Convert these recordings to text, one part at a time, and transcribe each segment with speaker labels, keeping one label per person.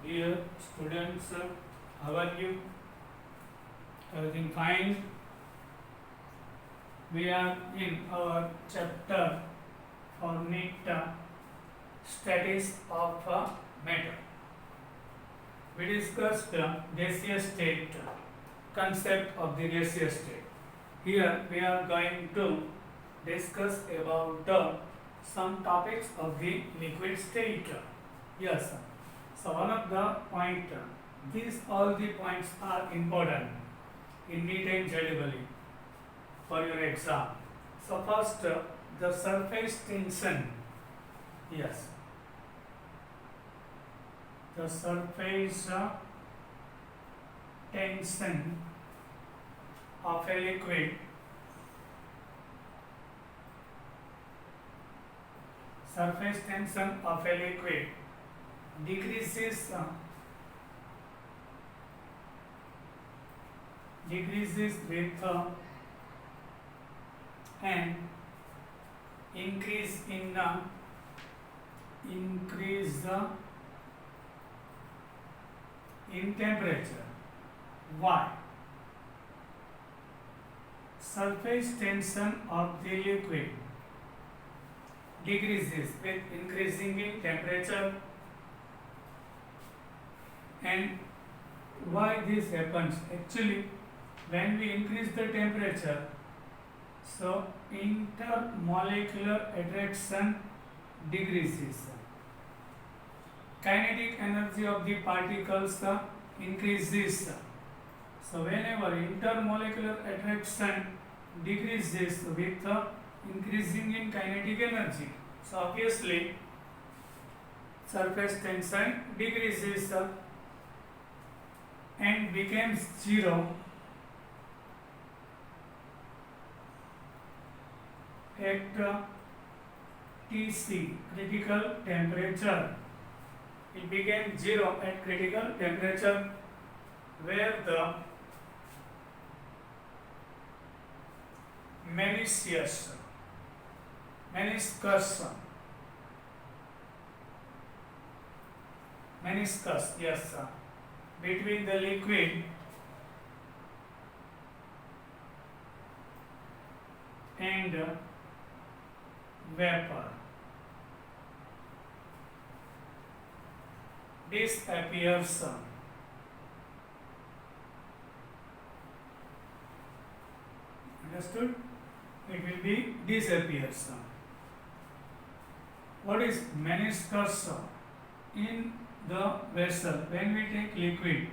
Speaker 1: Dear students, how are you? Everything fine? We are in our chapter for NEET Studies of Matter. We discussed gaseous state, concept of the gaseous state. Here we are going to discuss about some topics of the liquid state. Yes. So one of the point, these all the points are important in NEET and JEE for your exam. So first, the surface tension. Yes. The surface tension of a liquid decreases with an increase in temperature. Why? Surface tension of the liquid decreases with increasing in temperature. And why this happens? Actually, when we increase the temperature, so intermolecular attraction decreases. Kinetic energy of the particles increases. So whenever intermolecular attraction decreases with increasing in kinetic energy, so obviously surface tension decreases and becomes zero at Tc, critical temperature. It became zero at critical temperature, where the meniscus, yes sir, between the liquid and vapor disappears. Understood? It will be disappears. What is meniscus? In the vessel, when we take liquid,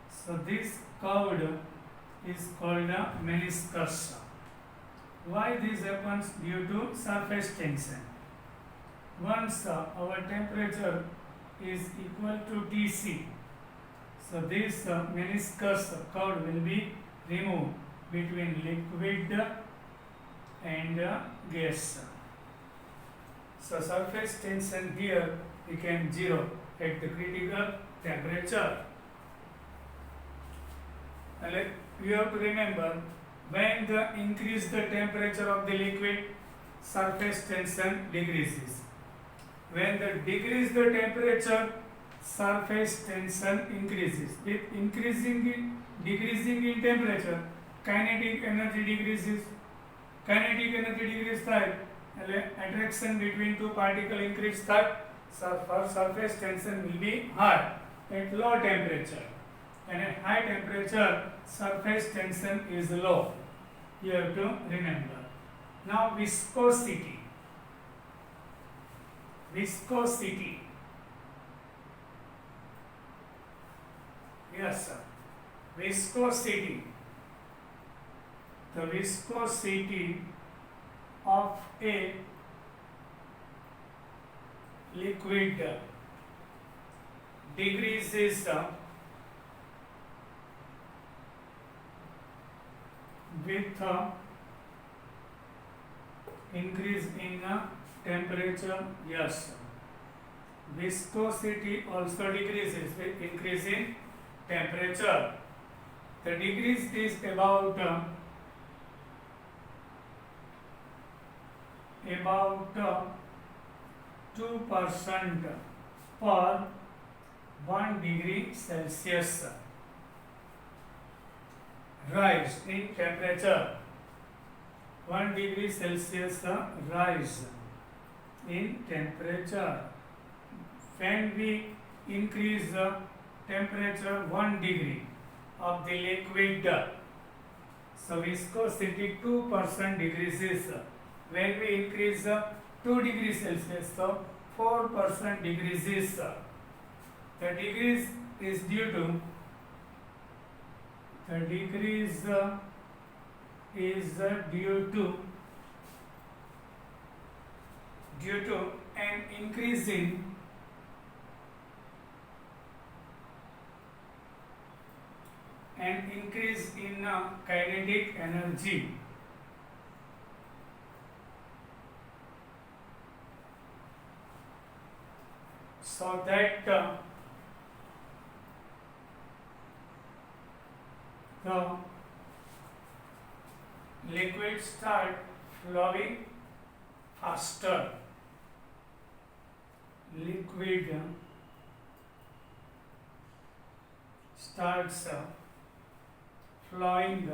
Speaker 1: so this curved is called a meniscus. Why this happens? Due to surface tension. Once our temperature is equal to Tc, so this meniscus curve will be removed between liquid and gas. So surface tension here became zero at the critical temperature. And you have to remember, when the increase the temperature of the liquid, surface tension decreases. When the decrease the temperature, surface tension increases. With decreasing in temperature, kinetic energy decreases. Kinetic energy decrease થાય એટલે attraction between two particles increase થાય, surface tension will be high at low temperature, and at high temperature surface tension is low. You have to remember. Now viscosity. Yes sir. Viscosity. The viscosity of a liquid decreases with increase in temperature. Yes, viscosity also decreases with increase in temperature. The decrease is about 2% per 1 degree Celsius rise in temperature. 1 degree Celsius rise in temperature. When we increase the temperature 1 degree of the liquid, so viscosity 2% decreases. When we increase 2 degrees Celsius, so 4% decreases. The decrease is due to an increase in kinetic energy. So that the liquid start flowing faster. Liquid starts flowing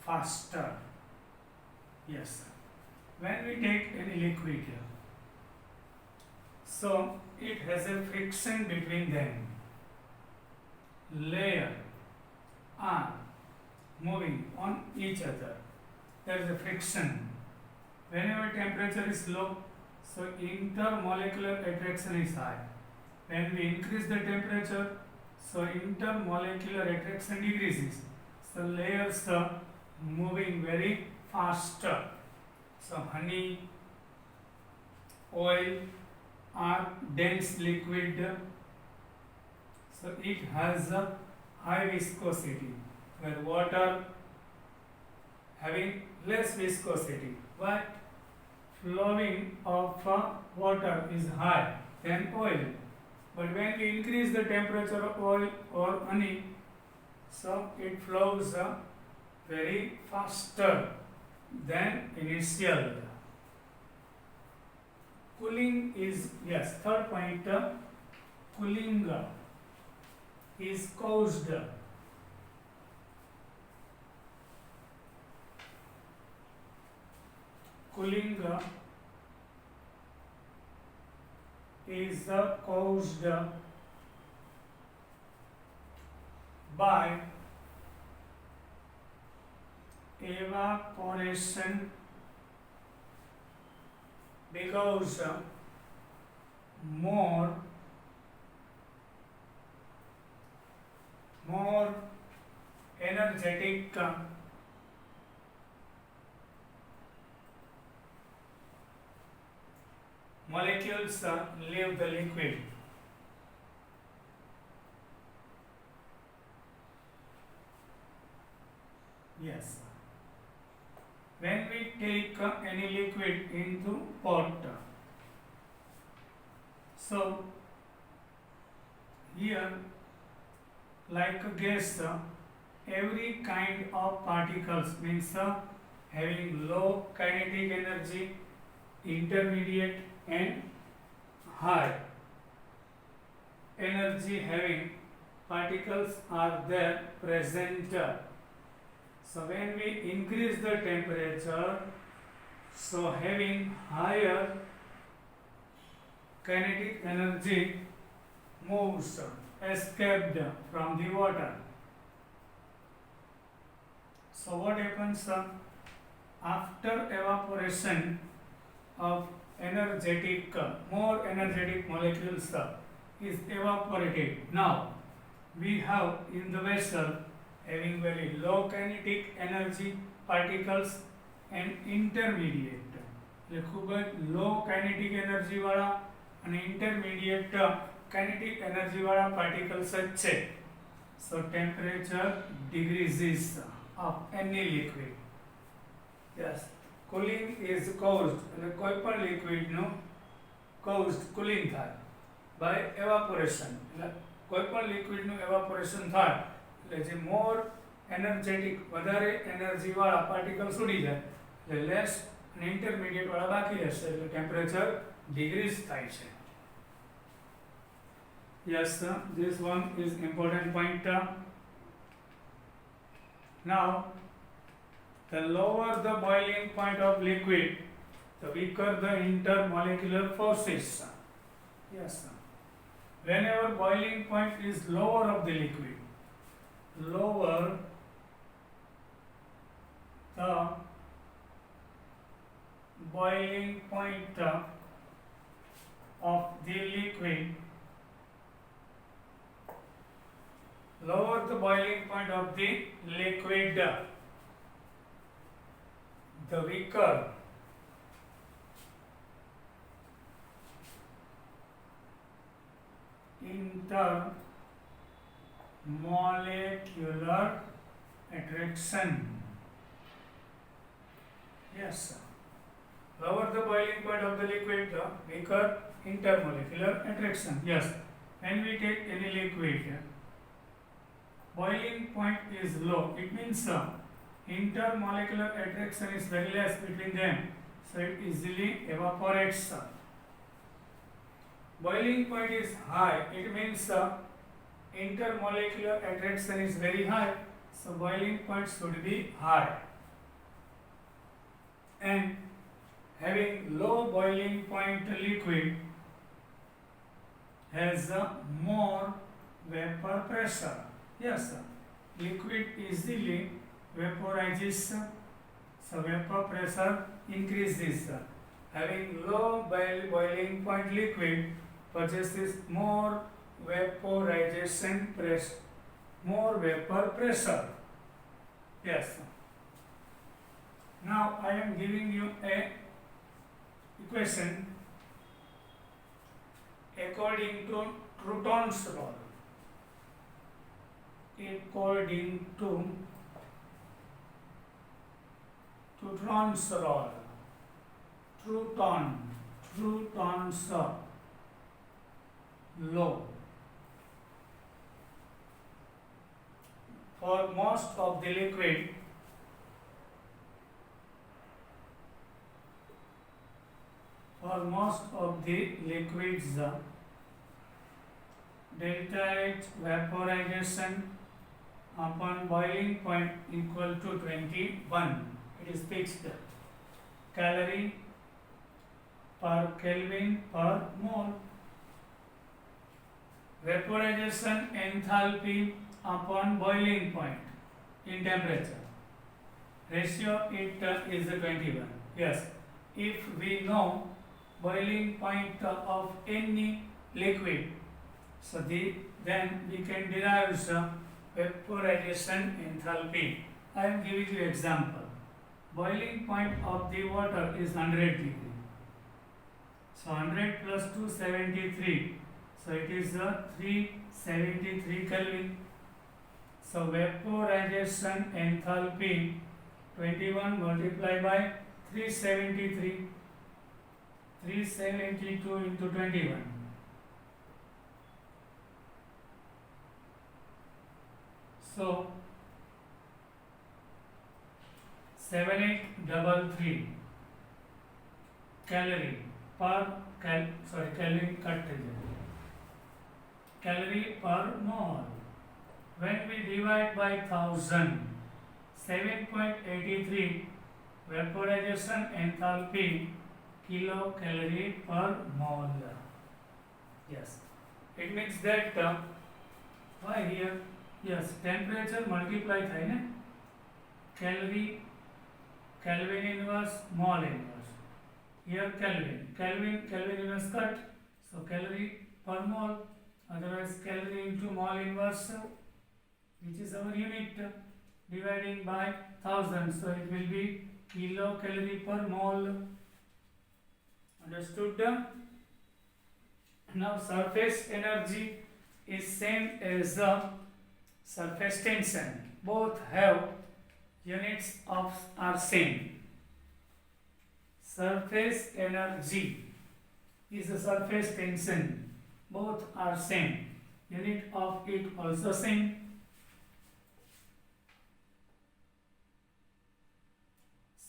Speaker 1: faster. Yes. When we take any liquid, so it has a friction between them. Layer are moving on each other. There is a friction. Whenever temperature is low, so intermolecular attraction is high. When we increase the temperature, so intermolecular attraction decreases. So layers are moving very faster. So honey, oil are dense liquid. So it has a high viscosity, where water having less viscosity, but flowing of water is high than oil. But when we increase the temperature of oil or honey, so it flows very faster than initial. Cooling is, yes, third point, cooling is caused by evaporation, because more energetic molecules leave the liquid. Yes. When we take any liquid into pot, so here, like a gas, every kind of particles means having low kinetic energy, intermediate and high energy having particles are there present. So when we increase the temperature, so having higher kinetic energy moves, escaped from the water. So what happens after evaporation of more energetic molecules is evaporated. Now we have in the vessel having very low kinetic energy particles and intermediate, એટલે ખૂબ જ low kinetic energy વાળા અને intermediate kinetic energy વાળા particles જ છે. So temperature decreases of any liquid. Yes, cooling is caused, એટલે કોઈ પણ liquid નું caused cooling થાય by evaporation. એટલે કોઈ પણ liquid નું evaporation થાય એટલે જે મોર એનર્જેટિક વધારે એનર્જી વાળા પાર્ટિકલ્સ ઉડી જાય એટલે લેસ અને ઇન્ટરમીડિયેટ વાળા બાકી રહેશે એટલે ટેમ્પરેચર ડિક્રીઝ થાય છે. Yes, this one is important point. Now, the lower the boiling point of liquid, the weaker the intermolecular forces. Yes. Whenever boiling point is lower of the liquid, lower the boiling point of the liquid, lower the boiling point of the liquid, the weaker intermolecular attraction. Yes. Lower the boiling point of the liquid, the weaker intermolecular attraction. Yes. When we take any liquid, boiling point is low. It means intermolecular attraction is very less between them, so it easily evaporates. Boiling point is high. It means intermolecular attraction is very high, so boiling point should be high. And having low boiling point liquid has more vapor pressure. Yes, liquid easily vaporizes, so vapor pressure increases. Having low boiling point liquid possesses more vaporization pressure, more vapor pressure. Yes. Now I am giving you a equation according to Trouton's law. According to Trouton's law. Trouton's law. For most of the liquid, liquids, delta H vaporization upon boiling point equal to 21. It is fixed. Calorie per Kelvin per mole. Vaporization enthalpy upon boiling point in temperature. Ratio it is 21. Yes, if we know boiling point of any liquid, so then we can derive some vaporization enthalpy. I am giving you example. Boiling point of the water is 100 degree. So 100 plus 273. So it is 373 Kelvin. So vaporization enthalpy 21 multiplied by 373. 372 into 21. So 7833 calorie per Kelvin cut calorie per mole. When we divide by 1000, 7.83 vaporization enthalpy kilocalorie per mole. Yes, it means that why here? Yes, temperature multiply થાય ને calorie, Kelvin inverse, mole inverse. Here Kelvin inverse cut, so calorie per mole, otherwise calorie into mole inverse, which is our unit, dividing by 1000, so it will be kilocalorie per mole. Understood? Now surface energy is same as the surface tension. Both have units of are same. Surface energy is the surface tension. Both are same. Unit of it also same.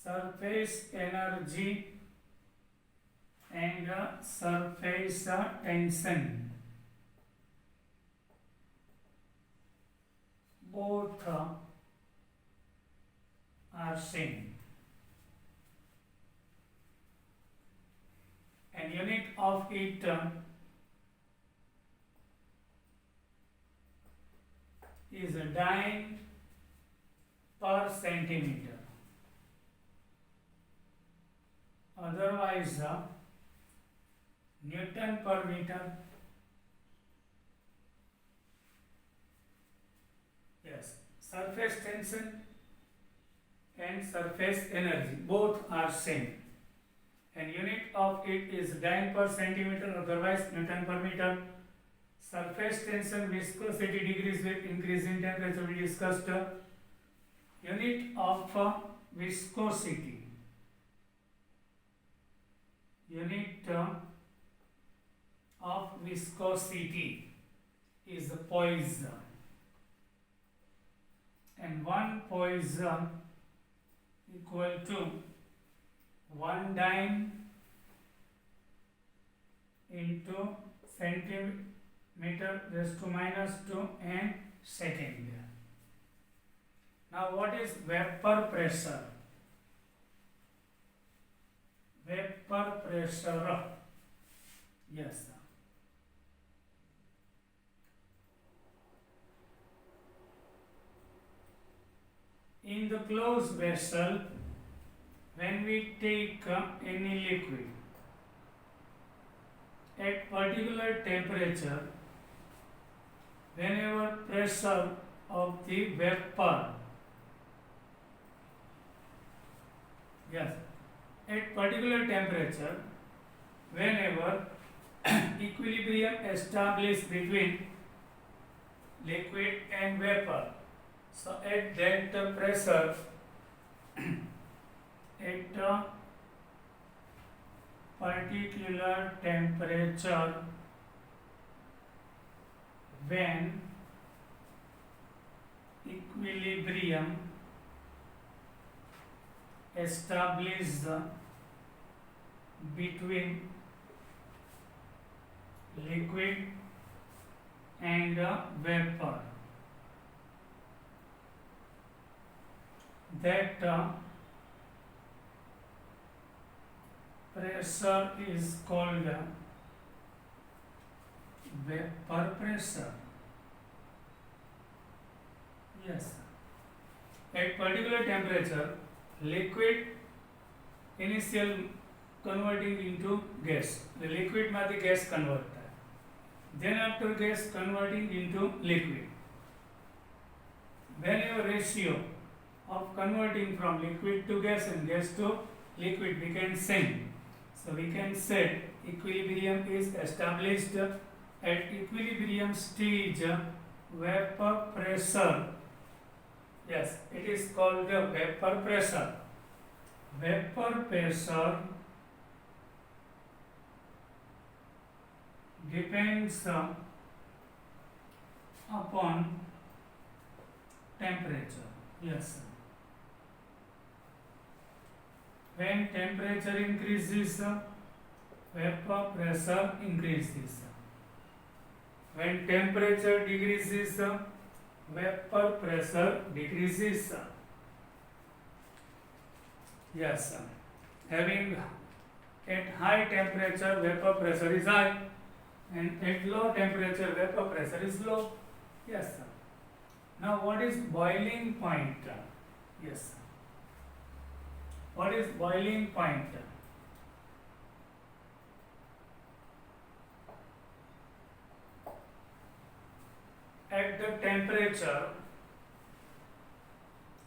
Speaker 1: Surface energy and surface tension. both are same, and unit of it is a dyne per centimeter. Otherwise, Newton per meter. Yes, surface tension and surface energy both are same, and unit of it is dyne per centimeter, otherwise Newton per meter. Surface tension, viscosity degrees with increasing temperature we discussed. Unit of viscosity. Unit of viscosity is Poisson, and 1 Poisson equal to 1 dyne into centimeter raised to minus 2 and second. Now what is vapor pressure? Vapor pressure. Yes. In the closed vessel, when we take any liquid at particular temperature, whenever pressure of the vapor, yes, at particular temperature, whenever equilibrium established between liquid and vapor, so at that pressure, at a particular temperature, when equilibrium established between liquid and vapor, that pressure is called vapor pressure. Yes. At particular temperature, liquid initial converting into gas. The liquid માંથી gas convert થાય. Then after gas converting into liquid. Whenever ratio of converting from liquid to gas and gas to liquid became same, so we can say equilibrium is established. At equilibrium stage, vapor pressure, yes, it is called vapor pressure. Vapor pressure depends upon temperature. Yes. When temperature increases, vapor pressure increases. When temperature decreases, vapor pressure decreases. Yes. Having at high temperature, vapor pressure is high, and at low temperature, vapor pressure is low. Yes. Now, what is boiling point? Yes. What is boiling point? At the temperature,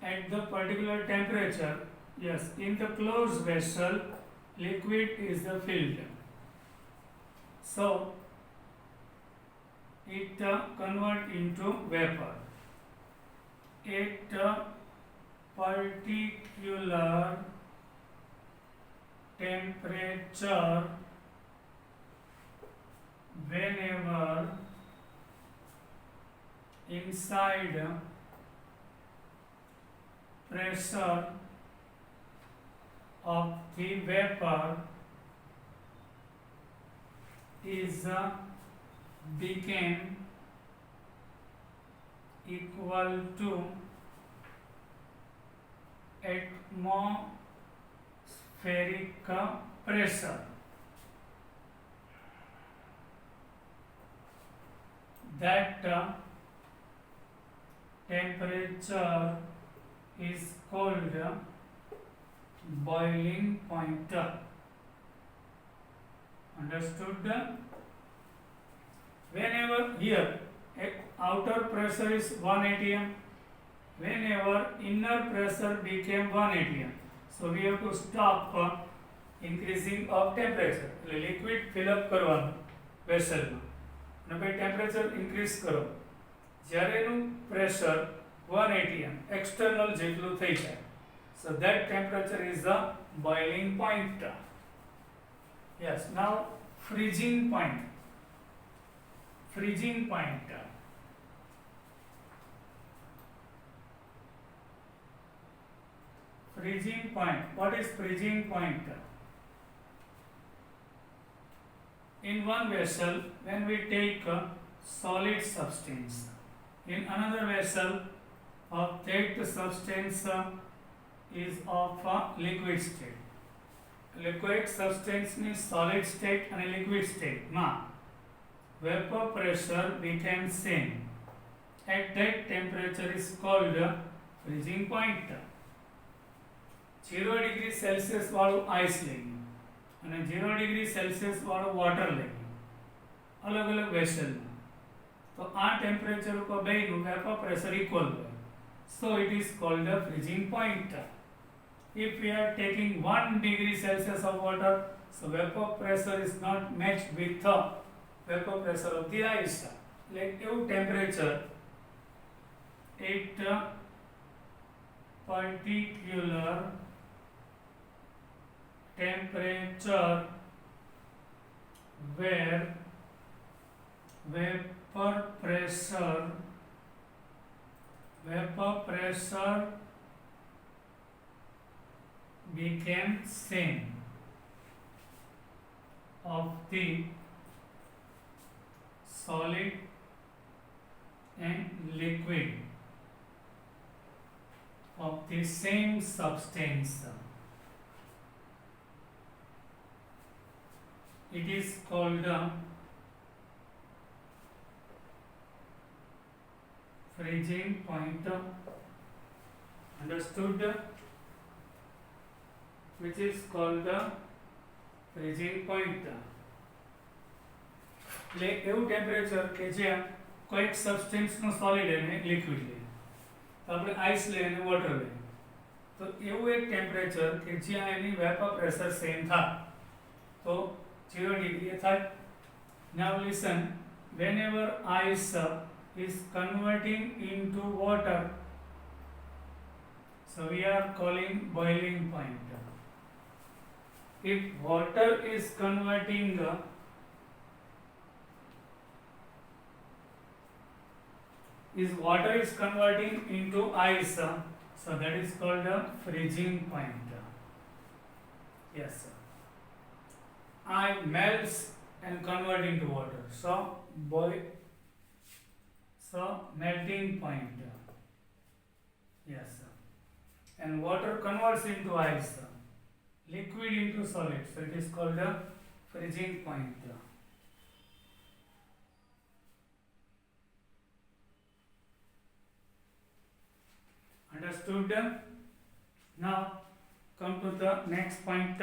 Speaker 1: at the particular temperature, yes, in the closed vessel, liquid is the filled. So, it convert into vapor. At a particular temperature, whenever inside pressure of the vapor is became equal to atmospheric pressure. That temperature is called boiling point. Understood? Whenever here outer pressure is 1 atm, whenever inner pressure became 1 atm, so we have to stop increasing of temperature. Liquid fill up કરવાનું vessel માં અને પછી temperature increase કરો જ્યારે એનું pressure 1 atm external જેટલું થઈ જાય, so that temperature is the boiling point. Yes, now freezing point. Freezing point. Freezing point. What is freezing point? In one vessel, when we take a solid substance, in another vessel, of that substance is of a liquid state. Liquid substance means solid state and liquid state. Now, vapor pressure became same. At that temperature is called freezing point. 0 degree Celsius વાળું ice લઈ ગયું અને 0 degree Celsius વાળું water લઈ ગયું અલગ અલગ વેસલમાં, તો આ ટેમ્પરેચર ઉપર બેનું વેપર પ્રેશર ઇક્વલ હોય, so it is called the freezing point. If we are taking 1 degree Celsius of water, so vapor pressure is not matched with the vapor pressure of the ice. Like એવું temperature at particular temperature where vapor pressure became same of the solid and liquid of the same substance. It is called freezing point. Understood? Which is called freezing point. એટલે એવું temperature કે જ્યાં કોઈક સબસ્ટન્સનું solid અને liquid લે, તો આપણે ice લઈએ અને વોટર લઈએ, તો એવું એક ટેમ્પરેચર કે જ્યાં એની વેપર પ્રેશર સેમ થાય, તો 0 degree થાય. Now listen, whenever ice is converting into water, so we are calling boiling point. If water is converting into ice, so that is called a freezing point. Yes, sir. Ice melts and convert into water, so melting point. Yes, sir. And water converts into ice, liquid into solid, so it is called a freezing point. Understood? Now come to the next point.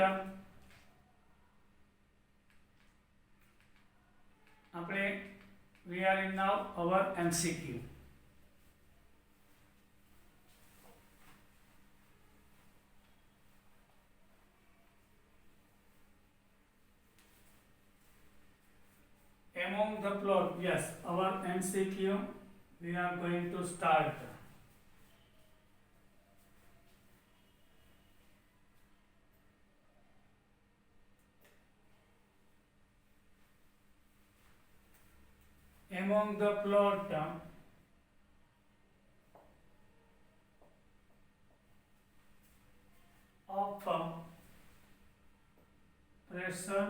Speaker 1: We are in now our MCQ. Among the plot, yes, our MCQ, we are going to start. Among the plot of pressure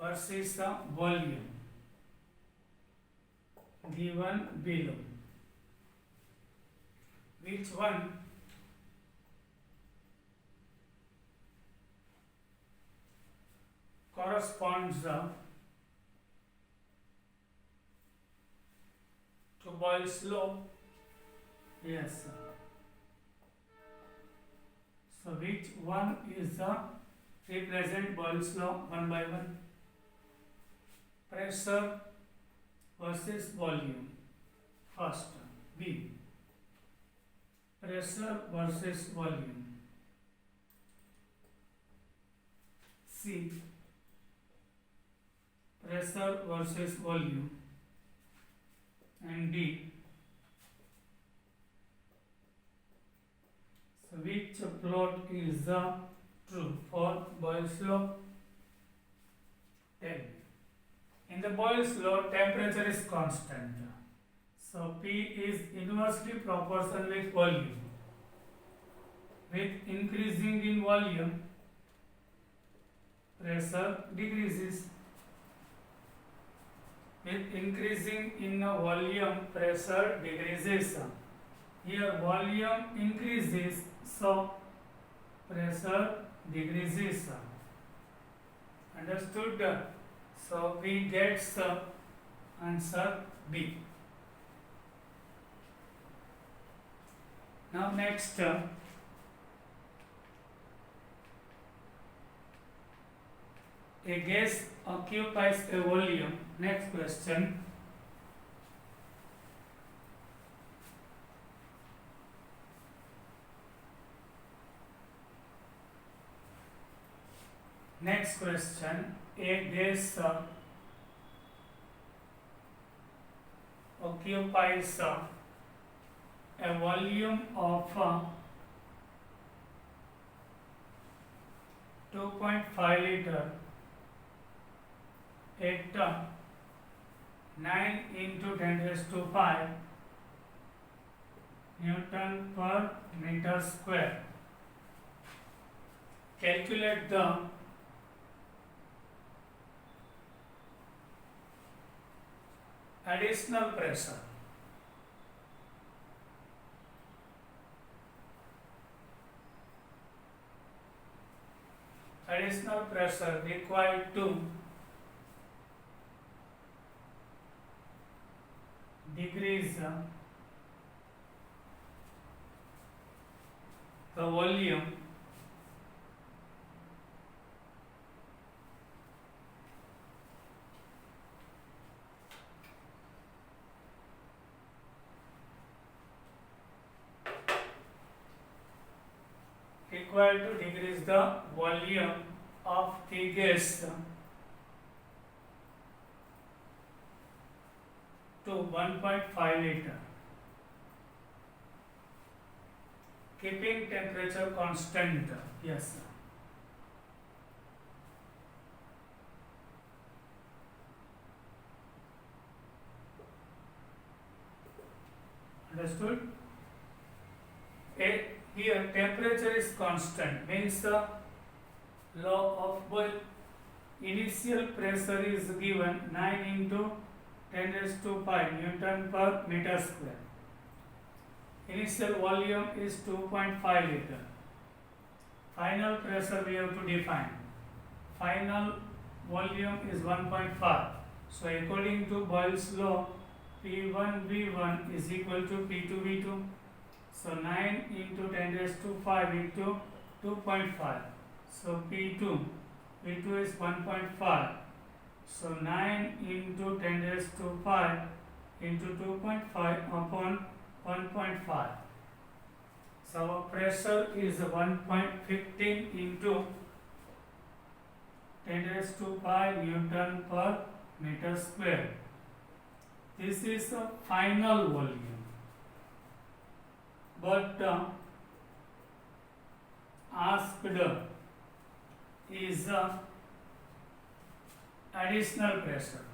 Speaker 1: versus volume. given below. Which one corresponds to Boyle's law? Yes. So which one is the represent Boyle's law one by one? Pressure versus volume. First, B. Pressure versus volume. C. Pressure versus volume. And D. So which plot is true for Boyle's law? Tell me. In the Boyle's law, temperature is constant. So P is inversely proportional with volume. With increasing in volume, pressure decreases. With increasing in volume, pressure decreases. Here volume increases, so pressure decreases. Understood? So we get answer B. Now next, a gas occupies a volume. Next question. Next question. A gas occupies a volume of 2.5 liter at 9 into 10 raised to 5 Newton per meter square. Calculate the additional pressure. Additional pressure required to decrease the volume required to decrease the volume of the gas to 1.5 liter, keeping temperature constant. Yes. Understood? Here temperature is constant, means the law of Boyle. Initial pressure is given 9 into 10 raised to 5 Newton per meter square. Initial volume is 2.5 liter. Final pressure we have to define. Final volume is 1.5. So according to Boyle's law, P1V1 is equal to P2V2. So 9 into 10 raised to 5 into 2.5. So V2 is 1.5. So 9 into 10 raised to 5 into 2.5 upon 1.5. So our pressure is 1.15 into 10 raised to 5 Newton per meter square. This is the final volume. But asked is additional pressure.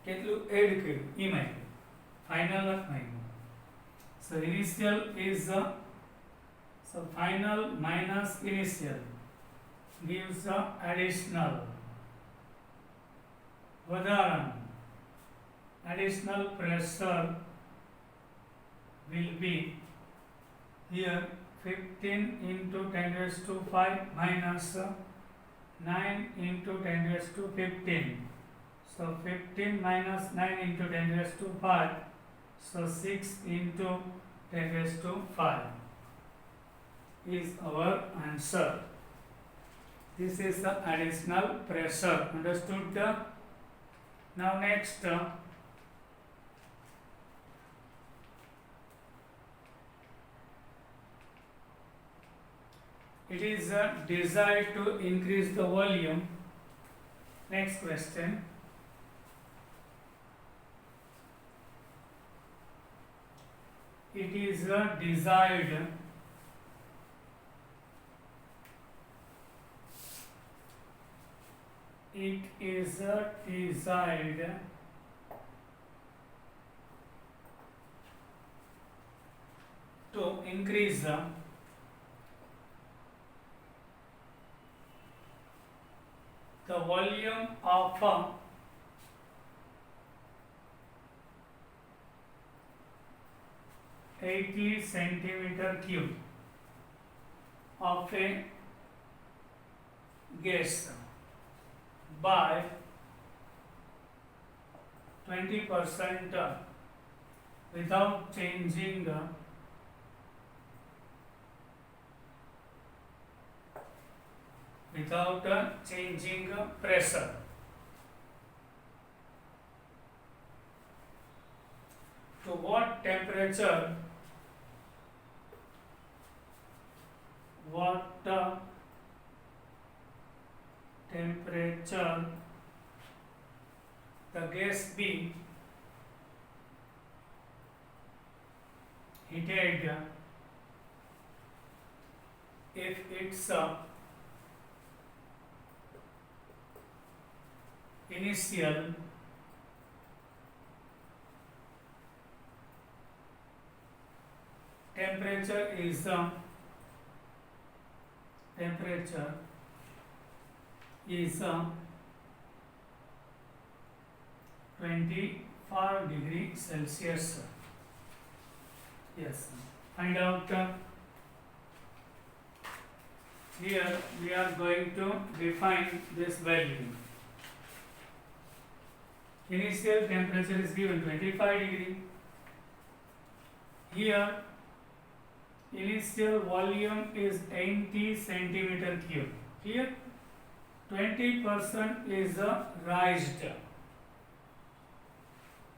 Speaker 1: કેટલું add કર્યું એ માહિતી final નથી માહિતી. So initial is so final minus initial gives additional વધારાનું additional pressure will be here 15 into 10 raised to 5 minus 9 into 10 raised to 15. So 15 minus 9 into 10 raised to 5. So 6 into 10 raised to 5 is our answer. This is the additional pressure. Understood? Now next, it is desired to increase the volume. Next question. It is desired to increase the volume of 80 centimeter cube of a gas by 20% without changing pressure. To what temperature the gas be heated if its initial temperature is 25 degrees Celsius. Yes, find out. Here we are going to define this value. Initial temperature is given 25 degree. Here initial volume is 80 centimeter cube. Here 20% is raised.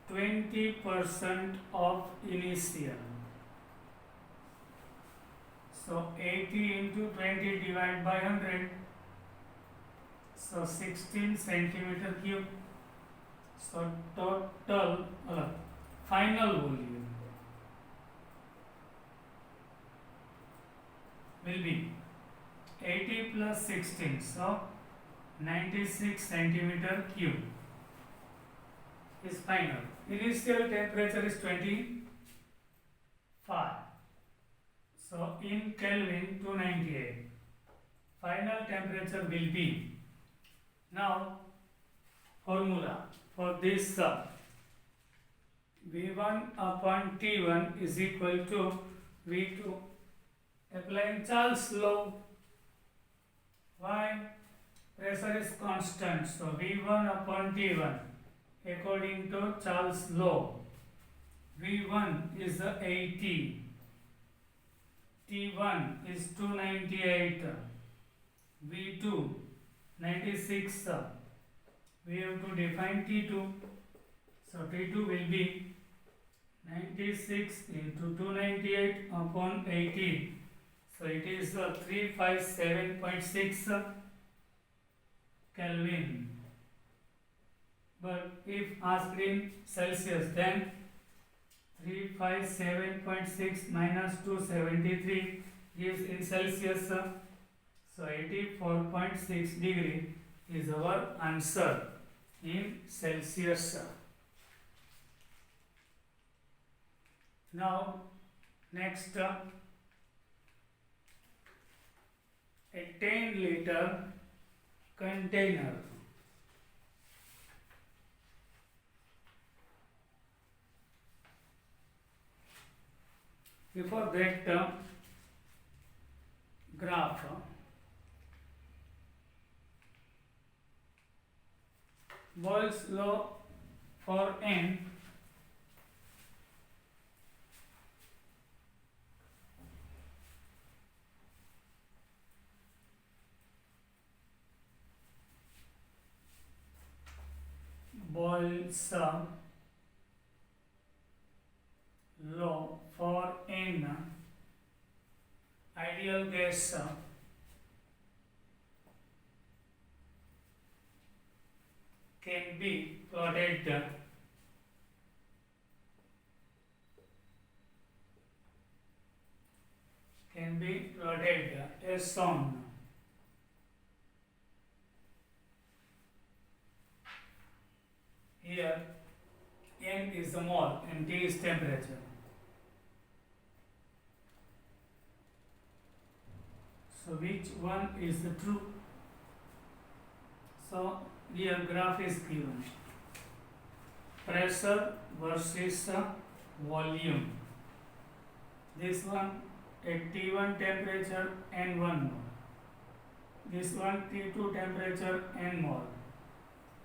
Speaker 1: 20% of initial. So 80 into 20 divided by 100. So 16 centimeter cube. So total final volume will be 80 plus 16. So 96 centimeter cube is final. Initial temperature is 25. So in Kelvin 298. Final temperature will be. Now formula for this V1 upon T1 is equal to V2. Applying Charles law. Why? Pressure is constant. So V1 upon T1 according to Charles law. V1 is 80. T1 is 298. V2 96. We have to define T2. So T2 will be 96 into 298 upon 80. So it is 357.6 Kelvin. But if asked in Celsius, then 357.6 minus 273 gives in Celsius. So 84.6 degree is our answer in Celsius. Now next, a 10 liter container Before that, graph Boyle's law for n Boyle's law for n ideal gas can be plotted as shown. Here n is the mole and T is temperature. So which one is the true? So here graph is given. Pressure versus volume. This one at T1 temperature N1 mole. This one T2 temperature N mole.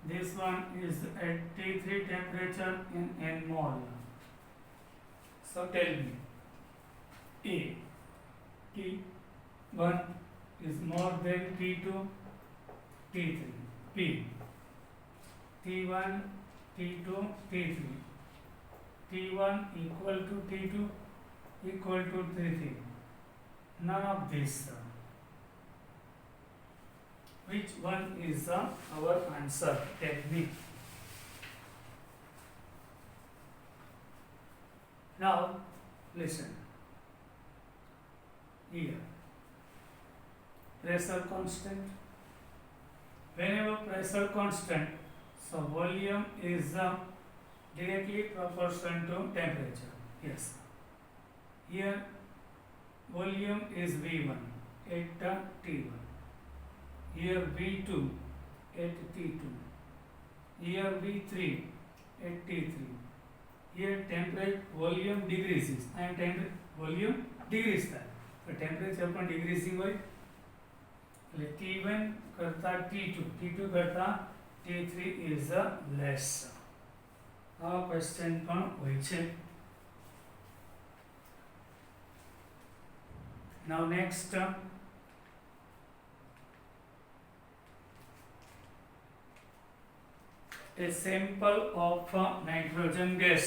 Speaker 1: This one is at T3 temperature in N mole. So tell me, A, T1 is more than T2, T3. B, T1, T2, T3. T1 equal to T2 equal to T3. None of this. Which one is our answer? Tell me. Now listen. Here, pressure constant. Whenever pressure constant, so volume is directly proportional to temperature. Yes. Here volume is V1 at T1. Here V2 at T2. Here V3 at T3. Here temperature volume decreases and temperature volume decrease થાય. તો temperature પણ ડિક્રીઝિંગ હોય એટલે T1 કરતા T2 કરતા T3 is less. આ question પણ હોય છે. Now next, a sample of nitrogen gas.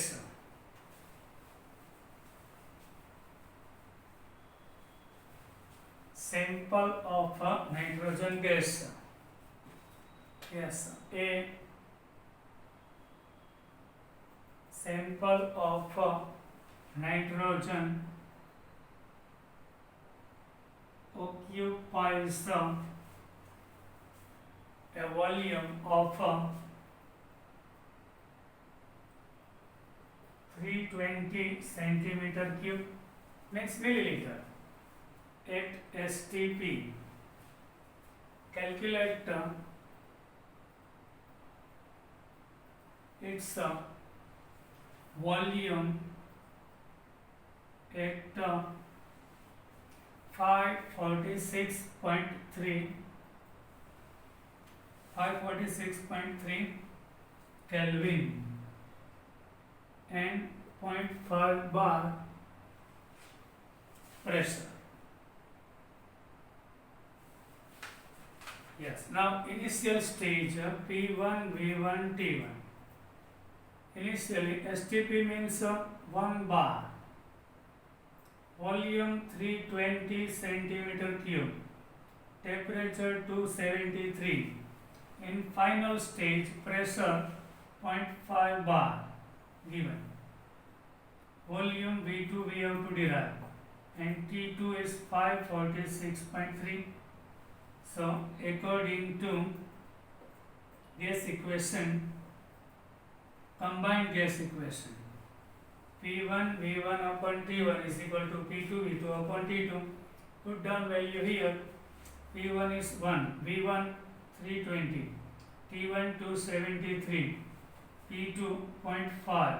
Speaker 1: Sample of nitrogen gas. Yes, a sample of nitrogen occupies a volume of 320 centimeter cube, means milliliter, at STP. Calculate its volume at 546.3 Kelvin and 0.5 bar pressure. Yes, now initial stage P1, V1, T1. Initially STP means 1 bar. Volume 320 centimeter cube. Temperature 273. In final stage pressure 0.5 bar given. Volume V2 we have to derive and T2 is 546.3. So according to gas equation, combined gas equation, P1 V1 upon T1 is equal to P2 V2 upon T2. Put down value here. P1 is 1, V1 320, T1 273, P2 0.5,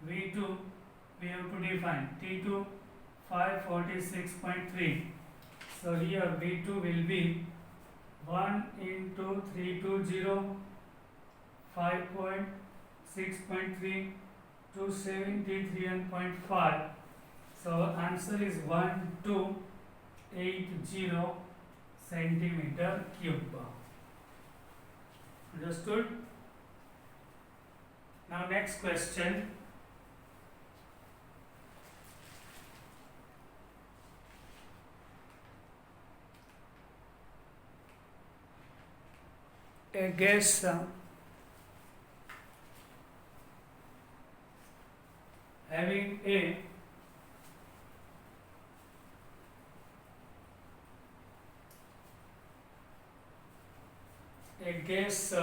Speaker 1: V2 we have to define T2 546.3. So here V2 will be 1 into 320 5.6.3 273.5. So answer is 1280 centimeter cube. Understood? Now next question. A gas having a gas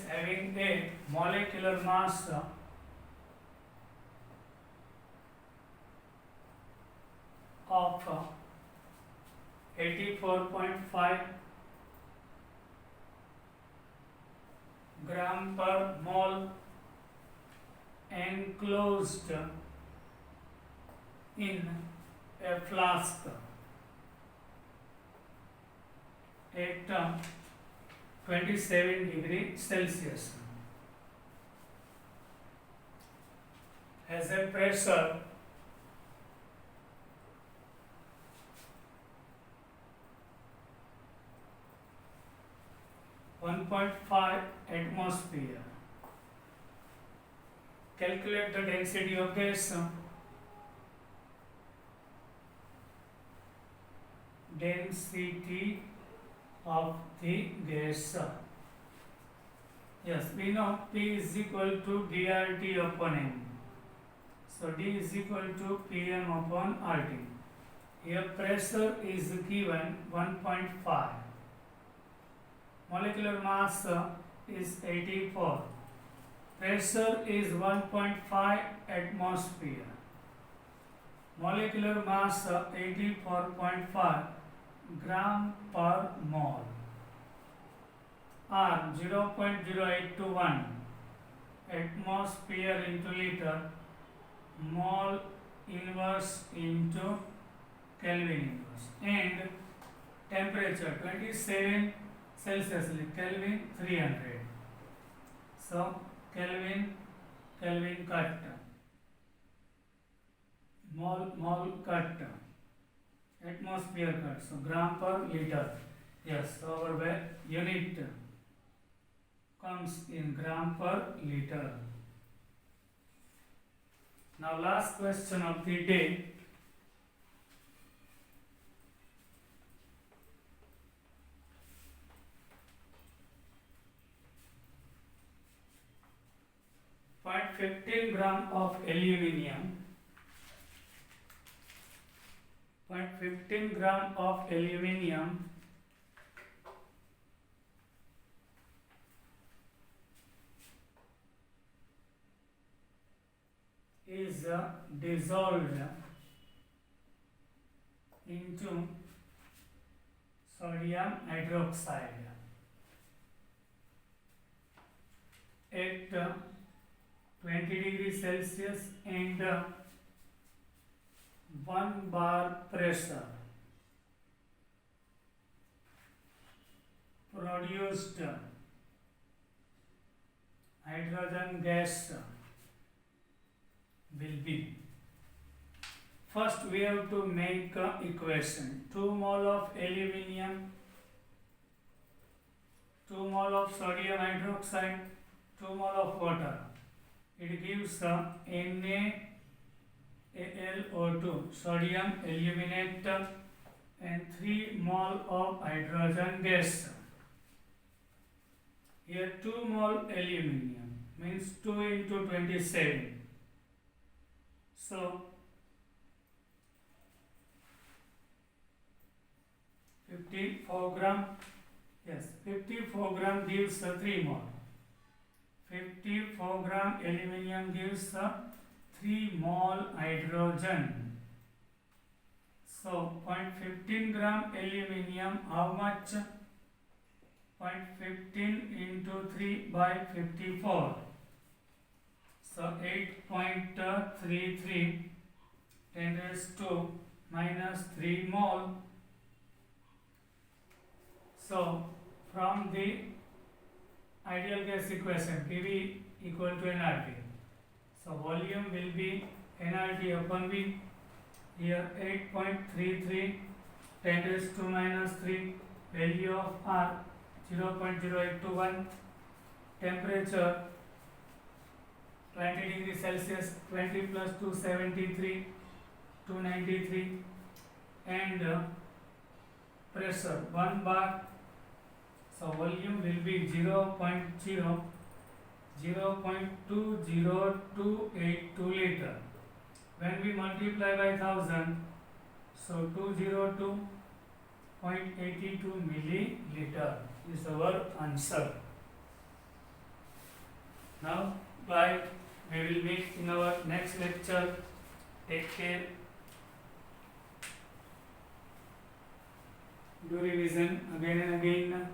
Speaker 1: having a molecular mass of 84.5 gram per mole enclosed in a flask at 27 degrees Celsius has a pressure (1.5 atmosphere). Calculate the density of gas. Density of the gas. Yes, we know P is equal to dRT upon M. So D is equal to Pm upon RT. Here pressure is given 1.5. Molecular mass is 84. Pressure is 1.5 atmosphere. Molecular mass 84.5 gram per mole. R 0.0821 atmosphere into liter, mole inverse into Kelvin inverse, and temperature 27 Celsius, Kelvin 300. So Kelvin cut, mole cut, atmosphere cut. So gram per liter. Yes, so our unit comes in gram per liter. Now last question of the day. Find 15 gram of aluminium. Find 15 gram of aluminium is dissolved into sodium hydroxide at 20 degrees Celsius and 1 bar pressure. Produced hydrogen gas will be. First we have to make a equation. 2 mole of aluminium, 2 mole of sodium hydroxide, 2 mole of water. It gives NaAlO2, sodium aluminate, and 3 mole of hydrogen gas. Here 2 mole aluminium means 2 into 27. So 54 gram. Yes, 54 gram gives 3 mole. 54 gram aluminium gives 3 mole hydrogen. So 0.15 gram aluminium, how much? 0.15 into 3 by 54. So 8.33 10 raised to minus 3 mole. So from the ideal gas equation, PV equal to nRT. So volume will be nRT upon V. Here 8.33 10 raised to minus 3, value of R 0.0821, temperature 20 degrees Celsius, 20 plus 273, 293, and pressure 1 bar. So volume will be 0.2028 liter. When we multiply by 1000, so 202.82 milliliter is our answer. Now, bye. We will meet in our next lecture. Take care. Do revision again and again.